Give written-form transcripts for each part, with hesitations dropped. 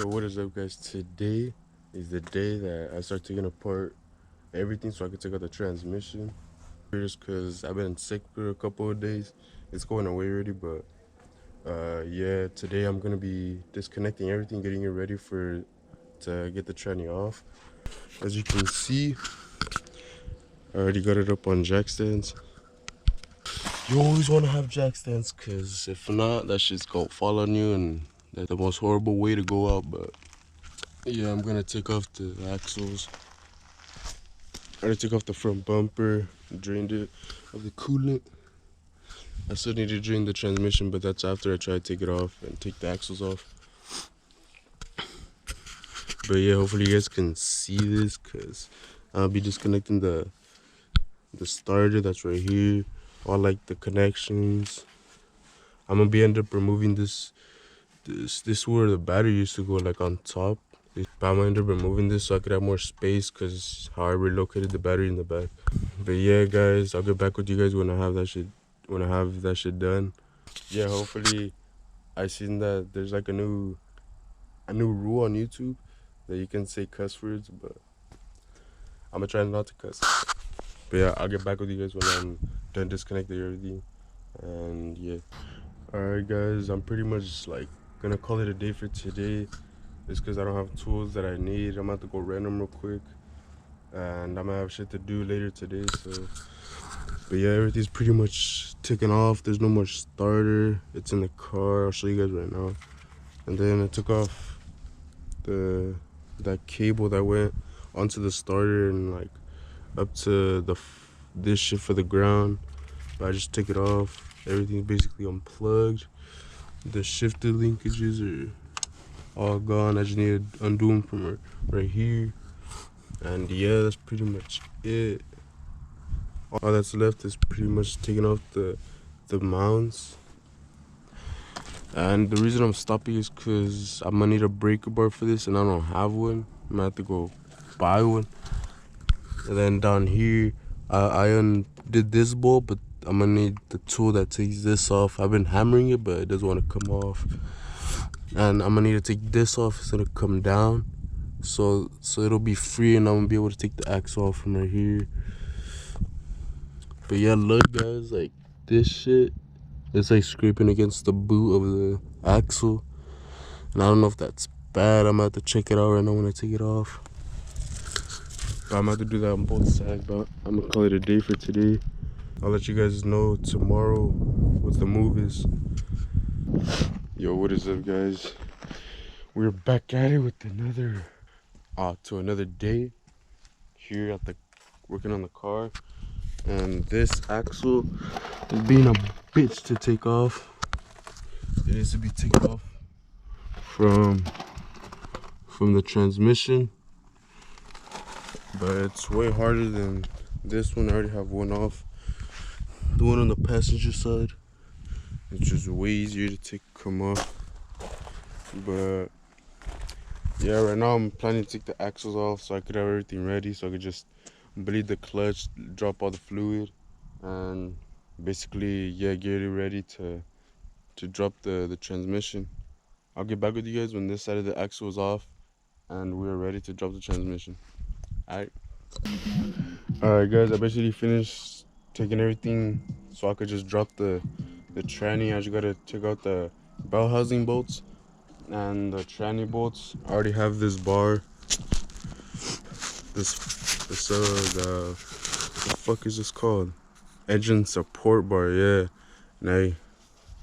Yo, what is up, guys? Today is the day that I start taking apart everything so I can take out the transmission. Just because I've been sick for a couple of days. It's going away already, but yeah, today I'm gonna be disconnecting everything, getting it ready to get the tranny off. As you can see, I already got it up on jack stands. You always want to have jack stands, because if not, that shit's gonna fall on you, and that's the most horrible way to go out. But yeah, I'm gonna take off the axles. I already took off the front bumper, drained it of the coolant. I still need to drain the transmission, but that's after I try to take it off and take the axles off. But yeah, hopefully you guys can see this, because I'll be disconnecting the starter that's right here, all like the connections. I'm gonna end up removing this where the battery used to go, like on top. But I'm gonna end up removing this so I could have more space, because how I relocated the battery in the back. But yeah, guys, I'll get back with you guys when I have that shit done. Yeah, hopefully I seen that there's like a new rule on YouTube that you can say cuss words, but I'm gonna try not to cuss. But yeah, I'll get back with you guys when I'm done disconnecting everything. And yeah, alright guys, I'm pretty much like gonna call it a day for today. It's because I don't have tools that I need. I'm gonna have to go rent them real quick, and I'm gonna have shit to do later today. So but yeah, everything's pretty much taken off. There's no more starter. It's in the car. I'll show you guys right now. And then I took off that cable that went onto the starter and like up to this shit for the ground. But I just took it off. Everything's basically unplugged. The shifter linkages are all gone. I just need to undo them from right here. And yeah, that's pretty much it. All that's left is pretty much taking off the mounts. And the reason I'm stopping is because I'm gonna need a breaker bar for this, and I don't have one. I'm gonna have to go buy one. And then down here, I undid this bolt, but I'm gonna need the tool that takes this off. I've been hammering it, but it doesn't want to come off. And I'm gonna need to take this off. It's gonna come down, so it'll be free, and I'm gonna be able to take the axle off from right here. But yeah, look guys, like this shit, it's like scraping against the boot of the axle, and I don't know if that's bad. I'm gonna have to check it out right now when I take it off. But I'm gonna have to do that on both sides, but I'm gonna call it a day for today. I'll let you guys know tomorrow what the move is. Yo, what is up guys? We're back at it with another day here at working on the car. And this axle is being a bitch to take off. It needs to be taken off from the transmission, but it's way harder than this one. I already have one off. The one on the passenger side, it's just way easier to come off. But yeah, right now I'm planning to take the axles off so I could have everything ready, so I could just bleed the clutch, drop all the fluid, and basically yeah, get it ready to drop the transmission. I'll get back with you guys when this side of the axle is off and we're ready to drop the transmission. Alright guys, I basically finished taking everything so I could just drop the tranny. I just gotta take out the bell housing bolts and the tranny bolts. I already have this bar, the fuck is this called? Engine support bar, yeah. And I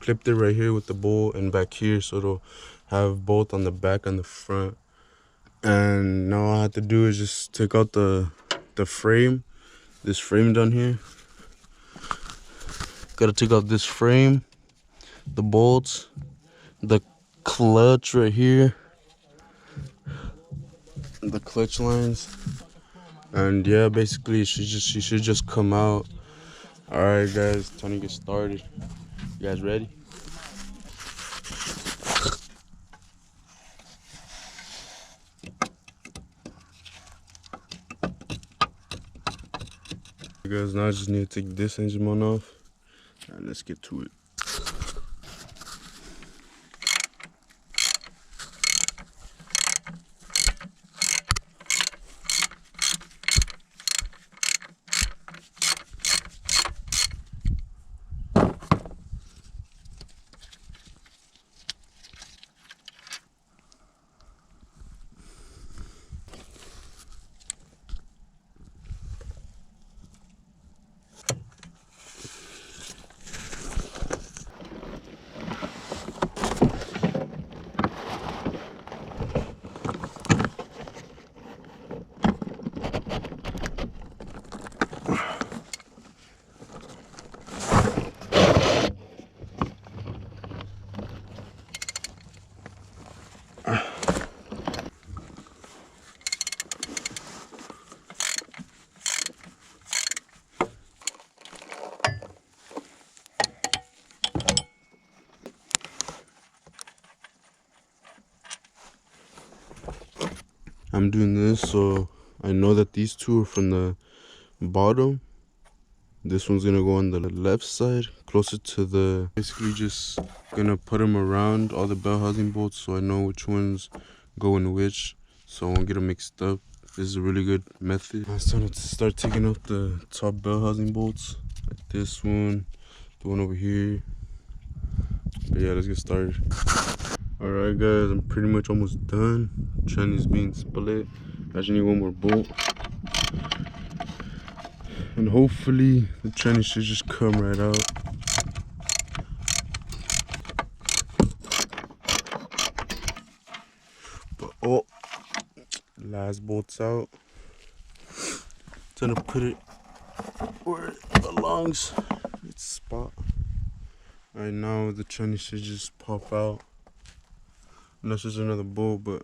clipped it right here with the bolt and back here, so it'll have both on the back and the front. And now all I have to do is just take out the frame, this frame down here. Gotta take out this frame, the bolts, the clutch right here, the clutch lines, and yeah, basically she should just come out. All right guys, time to get started. You guys ready? Guys, now I just need to take this engine mount off, and let's get to it. I'm doing this so I know that these two are from the bottom. This one's gonna go on the left side, closer to the... Basically just gonna put them around all the bell housing bolts so I know which ones go in which, so I won't get them mixed up. This is a really good method. Now it's time to start taking out the top bell housing bolts, like this one, the one over here. But yeah, let's get started. Alright guys, I'm pretty much almost done. Tranny is being split. I just need one more bolt. And hopefully the tranny should just come right out. But oh, last bolt's out. Time to put it where it belongs. Its spot. Right now the tranny should just pop out. Unless there's another bolt, but